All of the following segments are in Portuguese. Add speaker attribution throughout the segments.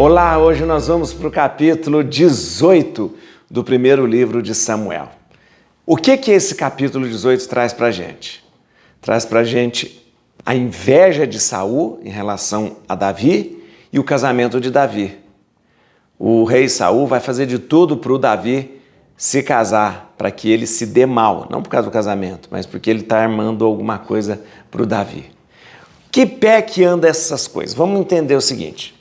Speaker 1: Olá, hoje nós vamos para o capítulo 18 do primeiro livro de Samuel. O que esse capítulo 18 traz para a gente? Traz para a gente a inveja de Saul em relação a Davi e o casamento de Davi. O rei Saul vai fazer de tudo para o Davi se casar, para que ele se dê mal, não por causa do casamento, mas porque ele está armando alguma coisa para o Davi. Que pé que anda essas coisas? Vamos entender o seguinte.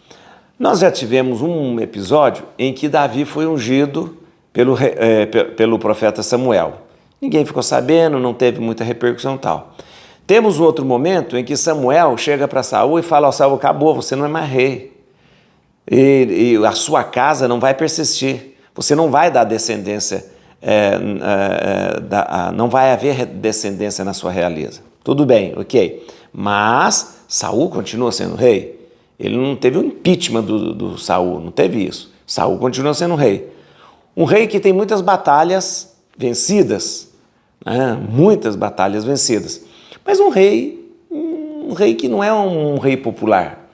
Speaker 1: Nós já tivemos um episódio em que Davi foi ungido pelo profeta Samuel. Ninguém ficou sabendo, não teve muita repercussão e tal. Temos um outro momento em que Samuel chega para Saul e fala: Saul, acabou, você não é mais rei. E a sua casa não vai persistir. Você não vai dar descendência, não vai haver descendência na sua realeza. Tudo bem, ok. Mas Saul continua sendo rei. Ele não teve um impeachment do Saul, não teve isso. Saul continua sendo rei. Um rei que tem muitas batalhas vencidas, né? Muitas batalhas vencidas. Mas um rei que não é um rei popular.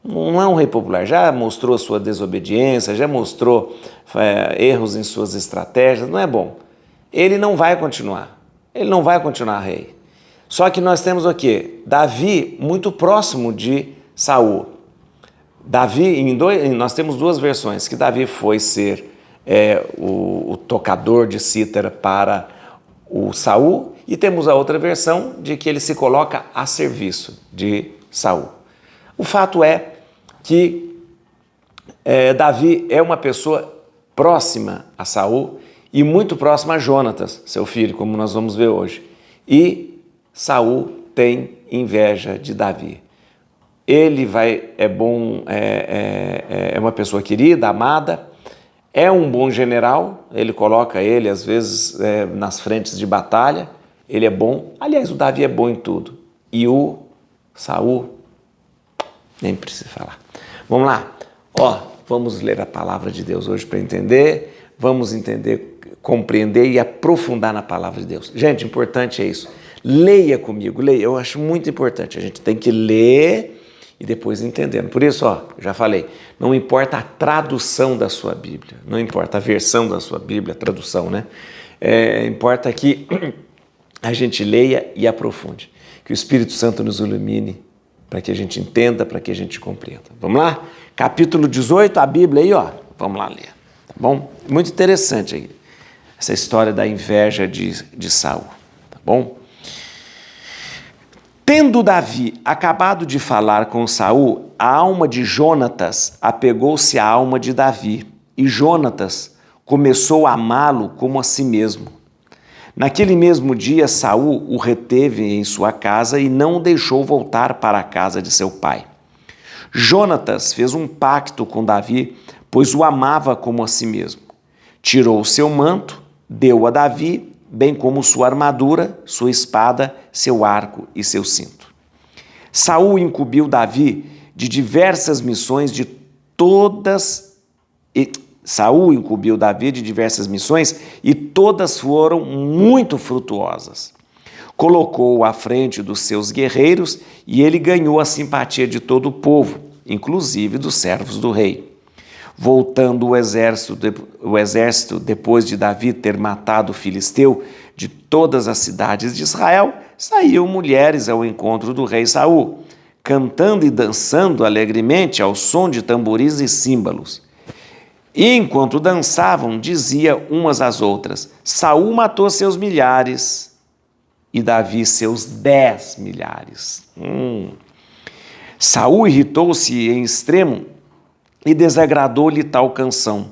Speaker 1: Não é um rei popular. Já mostrou sua desobediência, já mostrou erros em suas estratégias. Não é bom. Ele não vai continuar. Ele não vai continuar rei. Só que nós temos o quê? Davi muito próximo de Saul. Davi, nós temos duas versões, que Davi foi ser o tocador de cítara para o Saul, e temos a outra versão de que ele se coloca a serviço de Saul. O fato é que Davi é uma pessoa próxima a Saul e muito próxima a Jonatas, seu filho, como nós vamos ver hoje. E Saul tem inveja de Davi. Ele é uma pessoa querida, amada, é um bom general, ele coloca ele às vezes nas frentes de batalha, ele é bom, aliás o Davi é bom em tudo, e o Saul, nem precisa falar. Vamos lá, vamos ler a palavra de Deus hoje para entender, vamos entender, compreender e aprofundar na palavra de Deus. Gente, importante é isso, leia comigo, leia, eu acho muito importante, a gente tem que ler e depois entendendo. Por isso, já falei, não importa a tradução da sua Bíblia, não importa a versão da sua Bíblia, a tradução, né? Importa que a gente leia e aprofunde, que o Espírito Santo nos ilumine para que a gente entenda, para que a gente compreenda. Vamos lá? Capítulo 18, a Bíblia aí, vamos lá ler, tá bom? Muito interessante aí, essa história da inveja de Saul, tá bom? Tendo Davi acabado de falar com Saul, a alma de Jonatas apegou-se à alma de Davi, e Jonatas começou a amá-lo como a si mesmo. Naquele mesmo dia, Saul o reteve em sua casa e não o deixou voltar para a casa de seu pai. Jonatas fez um pacto com Davi, pois o amava como a si mesmo. Tirou o seu manto, deu a Davi, bem como sua armadura, sua espada, seu arco e seu cinto. Saul incumbiu Davi de diversas missões e todas foram muito frutuosas. Colocou-o à frente dos seus guerreiros e ele ganhou a simpatia de todo o povo, inclusive dos servos do rei. Voltando o exército, depois de Davi ter matado o filisteu de todas as cidades de Israel, saíam mulheres ao encontro do rei Saul, cantando e dançando alegremente ao som de tamboris e símbolos. E enquanto dançavam, diziam umas às outras: Saul matou seus milhares e Davi seus 10 milhares. Saul irritou-se em extremo e desagradou-lhe tal canção.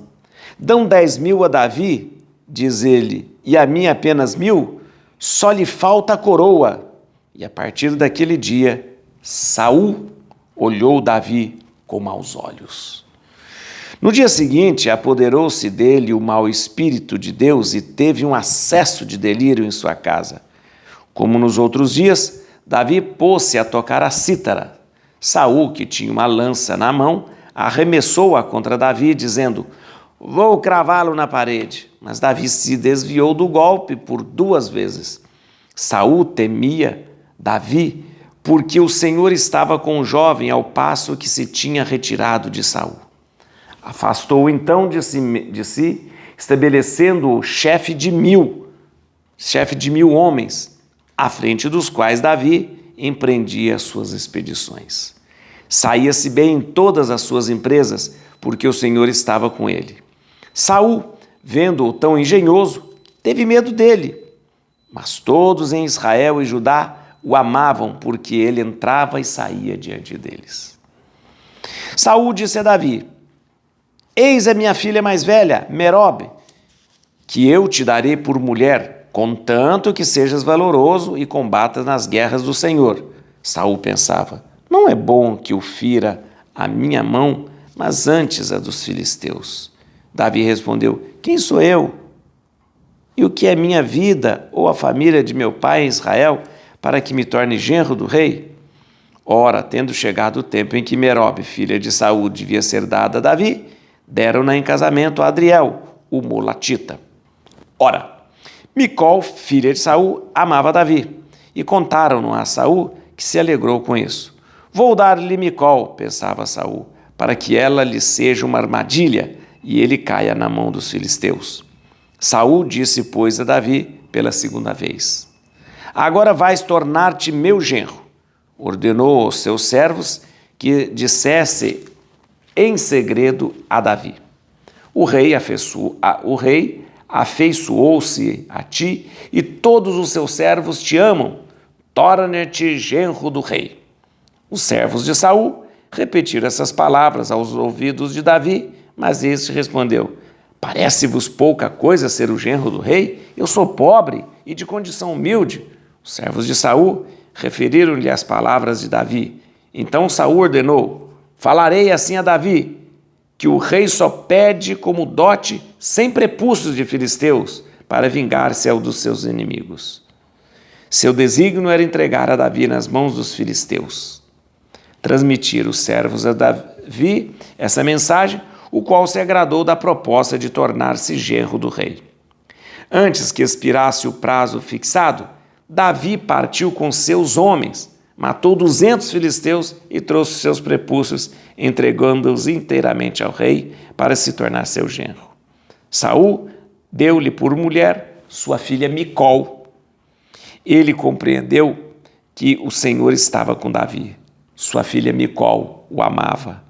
Speaker 1: Dão 10.000 a Davi, diz ele, e a mim apenas 1.000, só lhe falta a coroa. E a partir daquele dia, Saul olhou Davi com maus olhos. No dia seguinte, apoderou-se dele o mau espírito de Deus e teve um acesso de delírio em sua casa. Como nos outros dias, Davi pôs-se a tocar a cítara. Saul, que tinha uma lança na mão, arremessou-a contra Davi, dizendo: vou cravá-lo na parede. Mas Davi se desviou do golpe por 2 vezes. Saul temia Davi, porque o Senhor estava com o jovem ao passo que se tinha retirado de Saul. Afastou então de si, estabelecendo-o chefe de 1000 homens, à frente dos quais Davi empreendia suas expedições. Saía-se bem em todas as suas empresas, porque o Senhor estava com ele. Saul, vendo-o tão engenhoso, teve medo dele. Mas todos em Israel e Judá o amavam, porque ele entrava e saía diante deles. Saul disse a Davi: Eis a minha filha mais velha, Merobe, que eu te darei por mulher, contanto que sejas valoroso e combatas nas guerras do Senhor. Saul pensava: não é bom que o fira a minha mão, mas antes a dos filisteus. Davi respondeu: quem sou eu? E o que é minha vida ou a família de meu pai em Israel, para que me torne genro do rei? Ora, tendo chegado o tempo em que Merobe, filha de Saul, devia ser dada a Davi, deram-na em casamento a Adriel, o molatita. Ora, Micol, filha de Saul, amava Davi, e contaram-no a Saul, que se alegrou com isso. Vou dar-lhe Micol, pensava Saul, para que ela lhe seja uma armadilha e ele caia na mão dos filisteus. Saul disse, pois, a Davi pela segunda vez: agora vais tornar-te meu genro. Ordenou aos seus servos que dissesse em segredo a Davi: o rei afeiçoou-se a ti e todos os seus servos te amam. Torna-te genro do rei. Os servos de Saul repetiram essas palavras aos ouvidos de Davi, mas este respondeu: parece-vos pouca coisa ser o genro do rei? Eu sou pobre e de condição humilde. Os servos de Saul referiram-lhe as palavras de Davi. Então Saul ordenou: falarei assim a Davi, que o rei só pede como dote 100 prepúcios de filisteus para vingar-se ao dos seus inimigos. Seu desígnio era entregar a Davi nas mãos dos filisteus. Transmitiram os servos a Davi essa mensagem, o qual se agradou da proposta de tornar-se genro do rei. Antes que expirasse o prazo fixado, Davi partiu com seus homens, matou 200 filisteus e trouxe seus prepúcios, entregando-os inteiramente ao rei para se tornar seu genro. Saul deu-lhe por mulher sua filha Micol. Ele compreendeu que o Senhor estava com Davi. Sua filha Micol o amava.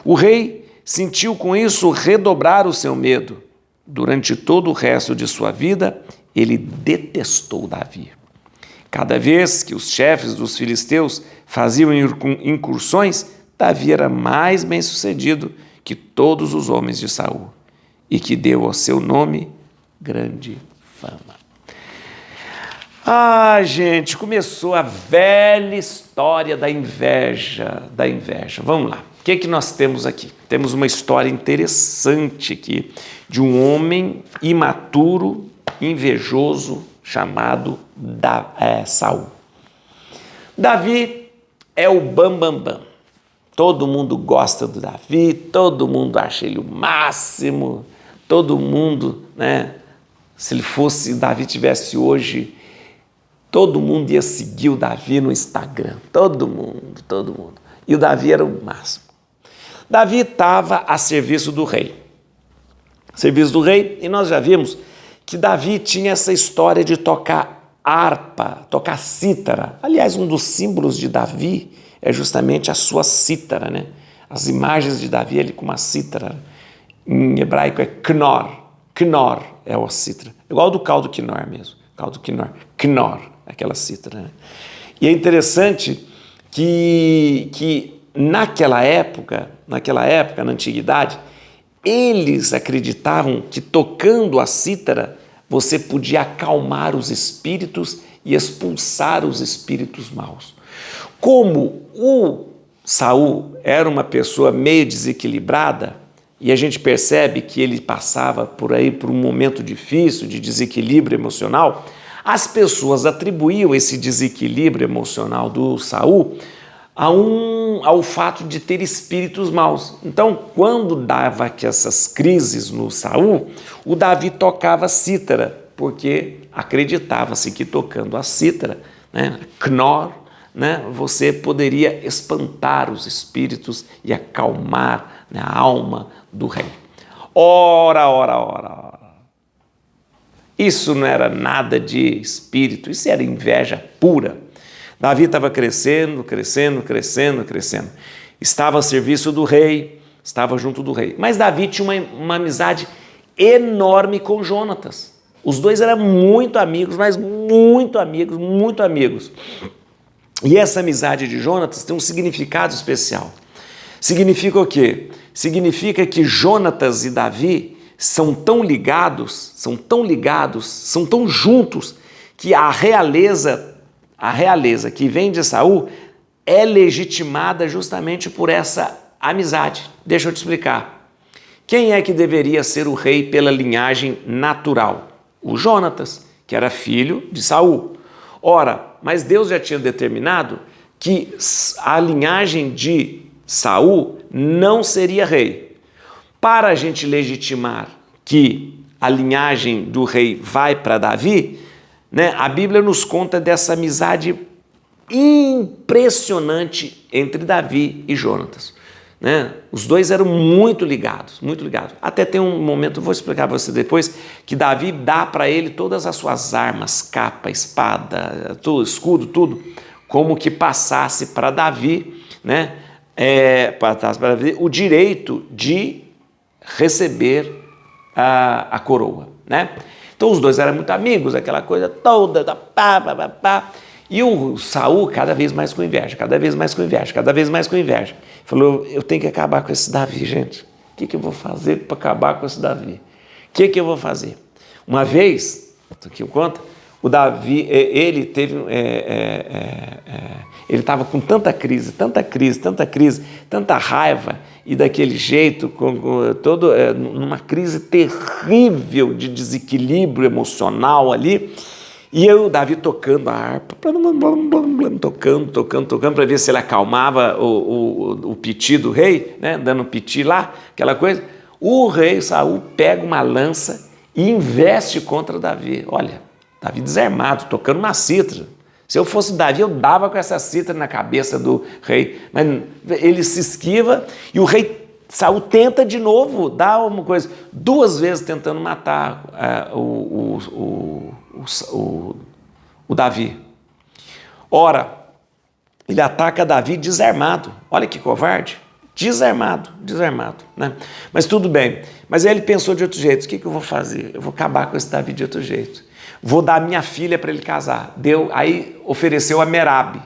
Speaker 1: O rei sentiu com isso redobrar o seu medo. Durante todo o resto de sua vida, ele detestou Davi. Cada vez que os chefes dos filisteus faziam incursões, Davi era mais bem-sucedido que todos os homens de Saul, e que deu ao seu nome grande fama. Gente, começou a velha história da inveja, Vamos lá. O que nós temos aqui? Temos uma história interessante aqui de um homem imaturo, invejoso, chamado Saul. Davi é o bambambam. Todo mundo gosta do Davi, todo mundo acha ele o máximo, todo mundo, se Davi tivesse hoje, todo mundo ia seguir o Davi no Instagram, todo mundo. E o Davi era o máximo. Davi estava a serviço do rei. E nós já vimos que Davi tinha essa história de tocar harpa, tocar cítara. Aliás, um dos símbolos de Davi é justamente a sua cítara, As imagens de Davi, ele com uma cítara. Em hebraico é knor. Knor é a cítara. Igual do caldo quinor mesmo. Caldo quinor. Knor, aquela cítara. E é interessante que naquela época, na antiguidade, eles acreditavam que tocando a cítara você podia acalmar os espíritos e expulsar os espíritos maus. Como o Saul era uma pessoa meio desequilibrada, e a gente percebe que ele passava por um momento difícil de desequilíbrio emocional, as pessoas atribuíam esse desequilíbrio emocional do Saul ao fato de ter espíritos maus. Então, quando dava essas crises no Saul, o Davi tocava cítara, porque acreditava-se que tocando a cítara, knor, né, você poderia espantar os espíritos e acalmar, né, a alma do rei. Ora, ora, ora, ora. Isso não era nada de espírito, isso era inveja pura. Davi estava crescendo, crescendo, crescendo, crescendo. Estava a serviço do rei, estava junto do rei. Mas Davi tinha uma amizade enorme com Jonatas. Os dois eram muito amigos, mas muito amigos, muito amigos. E essa amizade de Jonatas tem um significado especial. Significa o quê? Significa que Jonatas e Davi são tão ligados, são tão juntos, que a realeza que vem de Saul é legitimada justamente por essa amizade. Deixa eu te explicar. Quem é que deveria ser o rei pela linhagem natural? O Jonatas, que era filho de Saul. Ora, mas Deus já tinha determinado que a linhagem de Saul não seria rei. Para a gente legitimar que a linhagem do rei vai para Davi, né, a Bíblia nos conta dessa amizade impressionante entre Davi e Jonatas. Né? Os dois eram muito ligados, muito ligados. Até tem um momento, vou explicar para você depois, que Davi dá para ele todas as suas armas, capa, espada, tudo, escudo, tudo, como que passasse para Davi, né? Passasse para Davi o direito de receber a coroa, né? Então os dois eram muito amigos, aquela coisa toda, pá. E o Saul cada vez mais com inveja, cada vez mais com inveja, cada vez mais com inveja. Falou, eu tenho que acabar com esse Davi, gente. O que eu vou fazer para acabar com esse Davi? O que eu vou fazer? Uma vez, aqui eu conto, o Davi, ele teve, ele estava com tanta crise, tanta raiva, e daquele jeito, numa crise terrível de desequilíbrio emocional ali, e o Davi tocando a harpa, tocando, para ver se ele acalmava o piti do rei, né, dando piti lá, aquela coisa. O rei Saul pega uma lança e investe contra Davi. Olha, Davi desarmado, tocando uma cítara. Se eu fosse Davi, eu dava com essa cítara na cabeça do rei. Mas ele se esquiva e o rei Saul tenta de novo, dá uma coisa, 2 vezes tentando matar o Davi. Ora, ele ataca Davi desarmado. Olha que covarde. Desarmado, né? Mas tudo bem. Mas aí ele pensou de outro jeito. O que eu vou fazer? Eu vou acabar com esse Davi de outro jeito. Vou dar minha filha para ele casar. Aí ofereceu a Merabe.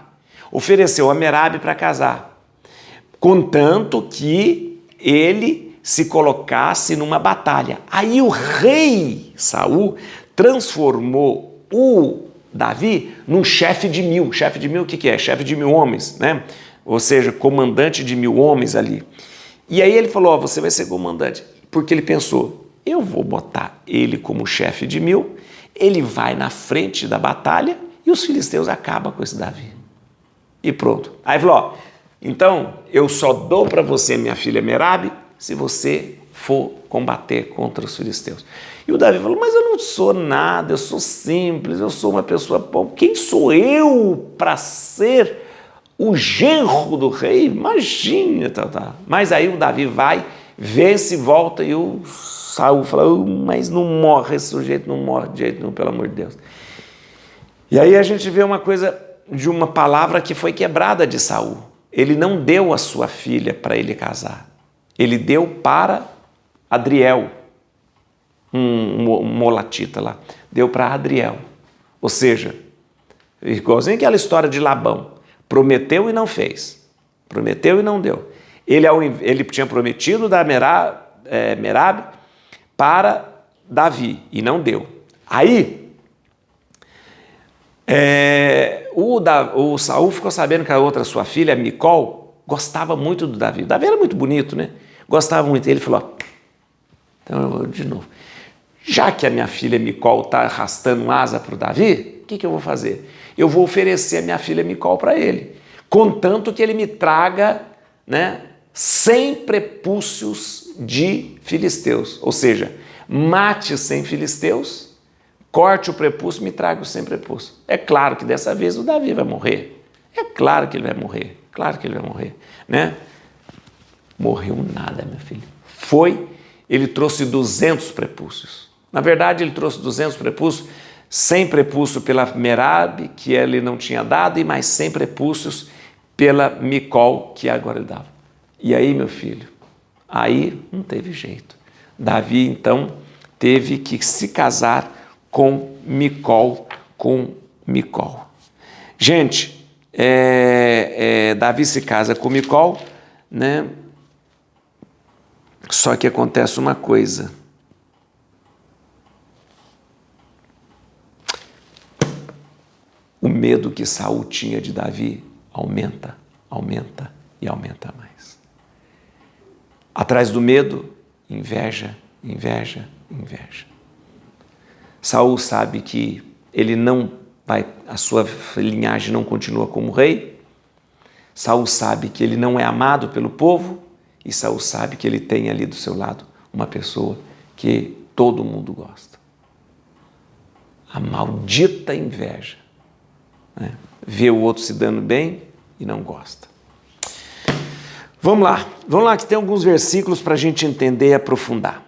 Speaker 1: Para casar. Contanto que ele se colocasse numa batalha. Aí o rei Saul transformou o Davi num chefe de 1000. Chefe de 1000 o que é? Chefe de 1000 homens, né? Ou seja, comandante de 1000 homens ali. E aí ele falou, você vai ser comandante. Porque ele pensou, eu vou botar ele como chefe de 1000, ele vai na frente da batalha e os filisteus acabam com esse Davi. E pronto. Aí falou, então eu só dou para você minha filha Merabe se você for combater contra os filisteus. E o Davi falou, mas eu não sou nada, eu sou simples, eu sou uma pessoa pobre. Quem sou eu para ser o genro do rei? Imagina, tá. Mas aí o Davi vai, vence, volta e o Saul fala, mas não morre esse sujeito, não morre de jeito nenhum, pelo amor de Deus. E aí a gente vê uma coisa de uma palavra que foi quebrada de Saul. Ele não deu a sua filha para ele casar. Ele deu para Adriel, um molatita lá. Deu para Adriel. Ou seja, igualzinho aquela história de Labão. Prometeu e não fez. Prometeu e não deu. Ele tinha prometido dar Merabe para Davi e não deu. Aí, o Saul ficou sabendo que a outra, sua filha, Micol, gostava muito do Davi. O Davi era muito bonito, né? Gostava muito. Ele falou, então eu vou de novo. Já que a minha filha Micol está arrastando asa para o Davi, o que eu vou fazer? Eu vou oferecer a minha filha Micol para ele, contanto que ele me traga, né, 100 prepúcios de filisteus. Ou seja, mate os 100 filisteus, corte o prepúcio e me traga os 100 prepúcios. É claro que dessa vez o Davi vai morrer. É claro que ele vai morrer, claro que ele vai morrer, né? Morreu nada, meu filho. Ele trouxe 200 prepúcios. Na verdade, ele trouxe 200 prepúcios, 100 prepúcios pela Merabe, que ele não tinha dado, e mais 100 prepúcios pela Micol, que agora ele dava. E aí, meu filho, aí não teve jeito. Davi, então, teve que se casar com Micol. Gente, Davi se casa com Micol, né? Só que acontece uma coisa. O medo que Saul tinha de Davi aumenta e aumenta mais. Atrás do medo, inveja. Saul sabe que ele não vai, a sua linhagem não continua como rei. Saul sabe que ele não é amado pelo povo. E Saul sabe que ele tem ali do seu lado uma pessoa que todo mundo gosta. A maldita inveja. Né? Vê o outro se dando bem e não gosta. Vamos lá que tem alguns versículos para a gente entender e aprofundar.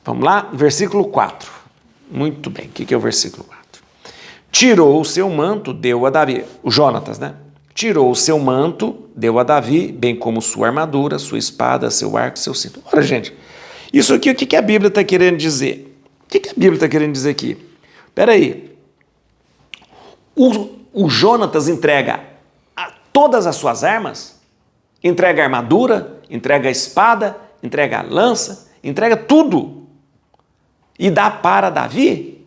Speaker 1: Vamos lá, versículo 4. Muito bem, o que é o versículo 4? Tirou o seu manto, deu a Davi, o Jonatas, né? Tirou o seu manto, deu a Davi, bem como sua armadura, sua espada, seu arco, seu cinto. Ora, gente, isso aqui, o que a Bíblia está querendo dizer? O que a Bíblia está querendo dizer aqui? Espera aí. O Jonatas entrega todas as suas armas, entrega a armadura, entrega a espada, entrega a lança, entrega tudo e dá para Davi?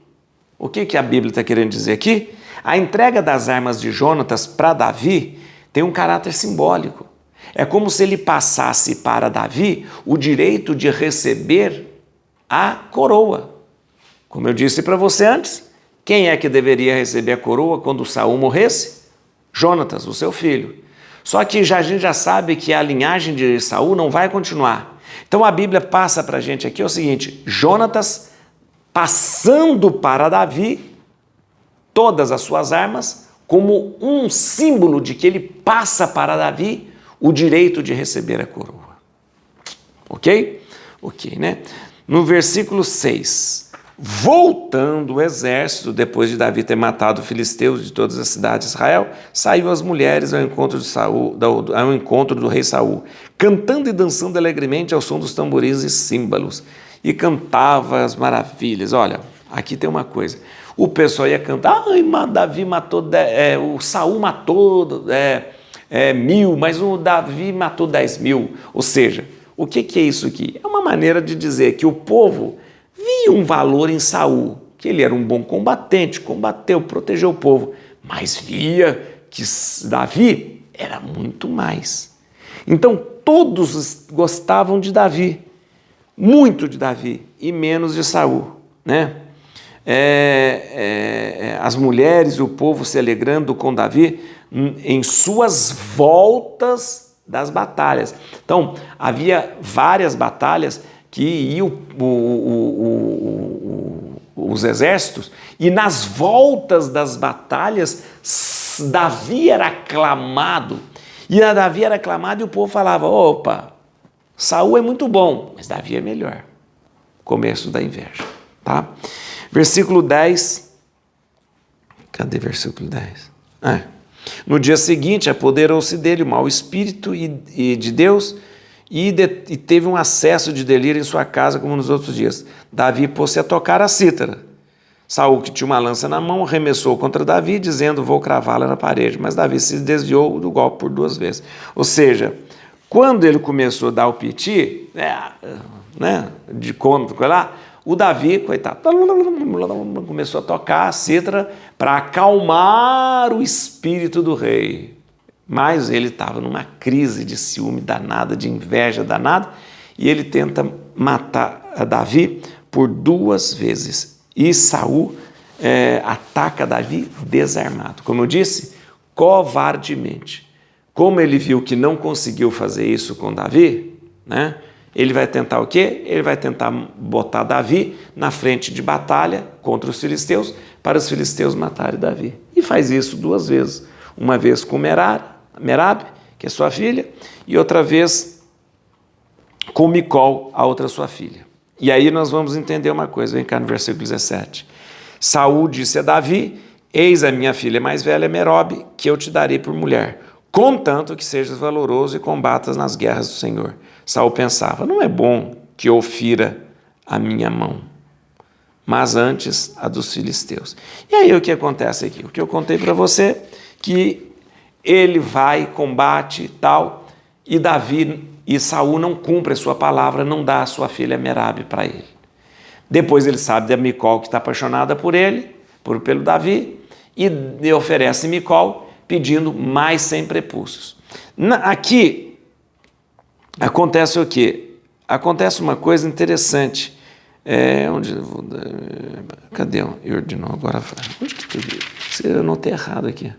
Speaker 1: O que a Bíblia está querendo dizer aqui? A entrega das armas de Jonatas para Davi tem um caráter simbólico. É como se ele passasse para Davi o direito de receber a coroa. Como eu disse para você antes, quem é que deveria receber a coroa quando Saul morresse? Jonatas, o seu filho. Só que a gente já sabe que a linhagem de Saul não vai continuar. Então a Bíblia passa para a gente aqui o seguinte: Jonatas passando para Davi todas as suas armas, como um símbolo de que ele passa para Davi o direito de receber a coroa. Ok? Ok, né? No versículo 6, voltando o exército, depois de Davi ter matado os filisteus de todas as cidades de Israel, saiu as mulheres ao encontro de Saul, ao encontro do rei Saul, cantando e dançando alegremente ao som dos tamborins e símbolos, e cantava as maravilhas. Olha, aqui tem uma coisa. O pessoal ia cantar, Davi matou, o Saul matou 1000, mas o Davi matou 10.000. Ou seja, o que é isso aqui? É uma maneira de dizer que o povo via um valor em Saul, que ele era um bom combatente, combateu, protegeu o povo, mas via que Davi era muito mais. Então todos gostavam de Davi, muito de Davi e menos de Saul, né? As mulheres e o povo se alegrando com Davi em suas voltas das batalhas. Então, havia várias batalhas que iam os exércitos, e nas voltas das batalhas, Davi era aclamado. E a Davi era aclamado e o povo falava: opa, Saul é muito bom, mas Davi é melhor. Começo da inveja, tá? Versículo 10. Cadê versículo 10? No dia seguinte, apoderou-se dele o mau espírito de Deus e teve um acesso de delírio em sua casa, como nos outros dias. Davi pôs-se a tocar a cítara. Saul, que tinha uma lança na mão, arremessou contra Davi, dizendo: vou cravá-la na parede. Mas Davi se desviou do golpe por 2 vezes. Ou seja, quando ele começou a dar o piti, de conta lá, o Davi, coitado, começou a tocar a cítara para acalmar o espírito do rei. Mas ele estava numa crise de ciúme danada, de inveja danada, e ele tenta matar a Davi por 2 vezes. E Saul ataca Davi desarmado. Como eu disse, covardemente. Como ele viu que não conseguiu fazer isso com Davi, né? Ele vai tentar o quê? Ele vai tentar botar Davi na frente de batalha contra os filisteus, para os filisteus matarem Davi. E faz isso 2 vezes. uma vez com Merab, que é sua filha, e outra vez com Micol, a outra sua filha. E aí nós vamos entender uma coisa, vem cá no versículo 17. Saul disse a Davi: eis a minha filha mais velha, Merobe, que eu te darei por mulher, contanto que sejas valoroso e combatas nas guerras do Senhor. Saul pensava: não é bom que eu fira a minha mão, mas antes a dos filisteus. E aí o que acontece aqui? O que eu contei para você, que ele vai, combate e tal, e Davi e Saul não cumprem a sua palavra, não dá a sua filha Merabe para ele. Depois ele sabe da Micol, que está apaixonada por ele, pelo Davi, e oferece Micol pedindo mais 100 prepúcios. Aqui acontece o quê? Acontece uma coisa interessante. Cadê eu de novo? Agora, onde que tu viu? Eu anotei errado aqui.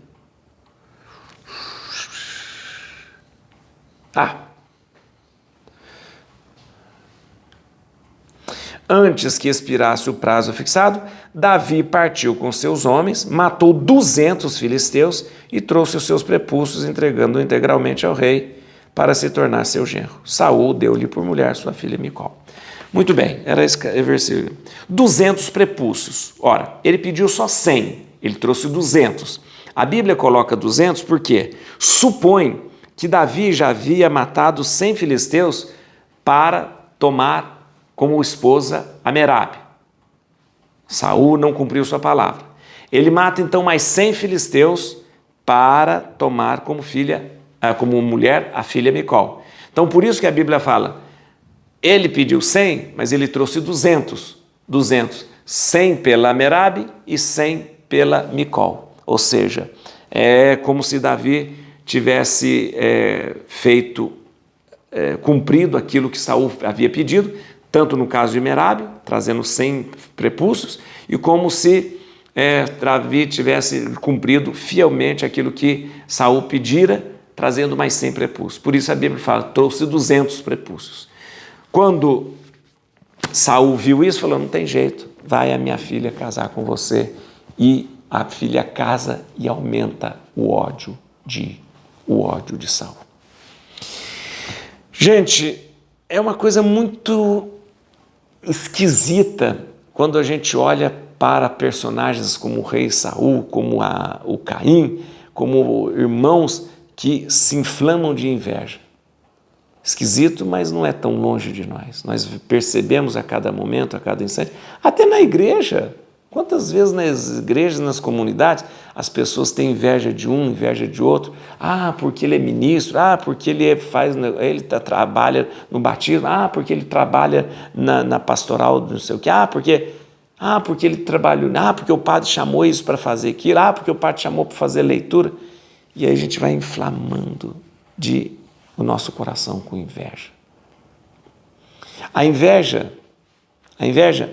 Speaker 1: Antes que expirasse o prazo fixado, Davi partiu com seus homens, matou 200 filisteus e trouxe os seus prepúcios, entregando-o integralmente ao rei para se tornar seu genro. Saul deu-lhe por mulher sua filha Micol. Muito bem, era esse versículo. 200 prepúcios. Ora, ele pediu só 100, ele trouxe 200. A Bíblia coloca 200 porque supõe que Davi já havia matado 100 filisteus para tomar como esposa a Merabe. Saul não cumpriu sua palavra. Ele mata então mais 100 filisteus para tomar como mulher a filha Micol. Então por isso que a Bíblia fala, ele pediu 100, mas ele trouxe 200. 100 pela Merabe e 100 pela Micol. Ou seja, é como se Davi tivesse cumprido aquilo que Saul havia pedido, tanto no caso de Merabe, trazendo 100 prepúcios, e como se Davi tivesse cumprido fielmente aquilo que Saul pedira, trazendo mais 100 prepúcios. Por isso a Bíblia fala, trouxe 200 prepúcios. Quando Saul viu isso, falou, não tem jeito, vai a minha filha casar com você, e a filha casa e aumenta o ódio de Saul. Gente, é uma coisa muito esquisita quando a gente olha para personagens como o rei Saul, como o Caim, como irmãos que se inflamam de inveja. Esquisito, mas não é tão longe de nós. Nós percebemos a cada momento, a cada instante, até na igreja. Quantas vezes nas igrejas, nas comunidades, as pessoas têm inveja de um, inveja de outro. Porque ele é ministro. Porque ele trabalha no batismo. Porque ele trabalha na pastoral, não sei o quê. Porque ele trabalhou. Porque o padre chamou isso para fazer aquilo. Porque o padre chamou para fazer leitura. E aí a gente vai inflamando o nosso coração com inveja. A inveja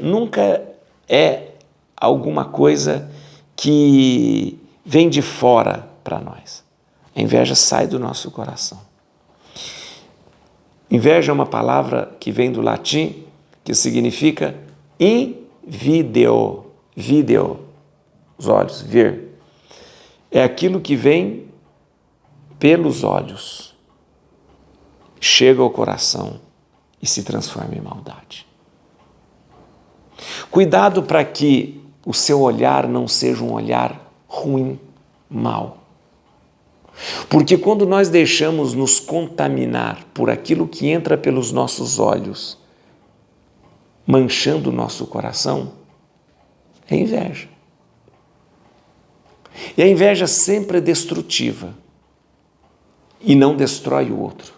Speaker 1: nunca é alguma coisa que vem de fora para nós. A inveja sai do nosso coração. Inveja é uma palavra que vem do latim, que significa invideo, os olhos, ver. É aquilo que vem pelos olhos, chega ao coração e se transforma em maldade. Cuidado para que o seu olhar não seja um olhar ruim, mau. Porque quando nós deixamos nos contaminar por aquilo que entra pelos nossos olhos, manchando o nosso coração, é inveja. E a inveja sempre é destrutiva e não destrói o outro.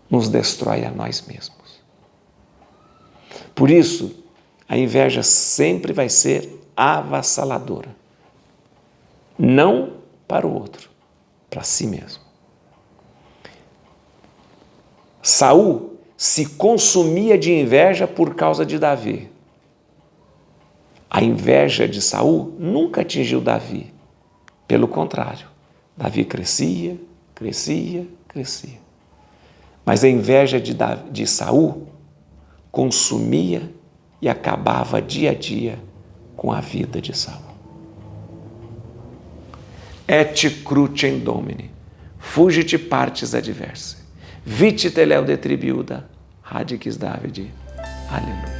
Speaker 1: Nos destrói a nós mesmos. Por isso, a inveja sempre vai ser avassaladora. Não para o outro, para si mesmo. Saul se consumia de inveja por causa de Davi. A inveja de Saul nunca atingiu Davi. Pelo contrário, Davi crescia. Mas a inveja de Saul consumia e acabava dia a dia com a vida de Saul. et crucem Domini, fugit partes adversae, vite teleu de tribiuda, radix Davidi. Aleluia.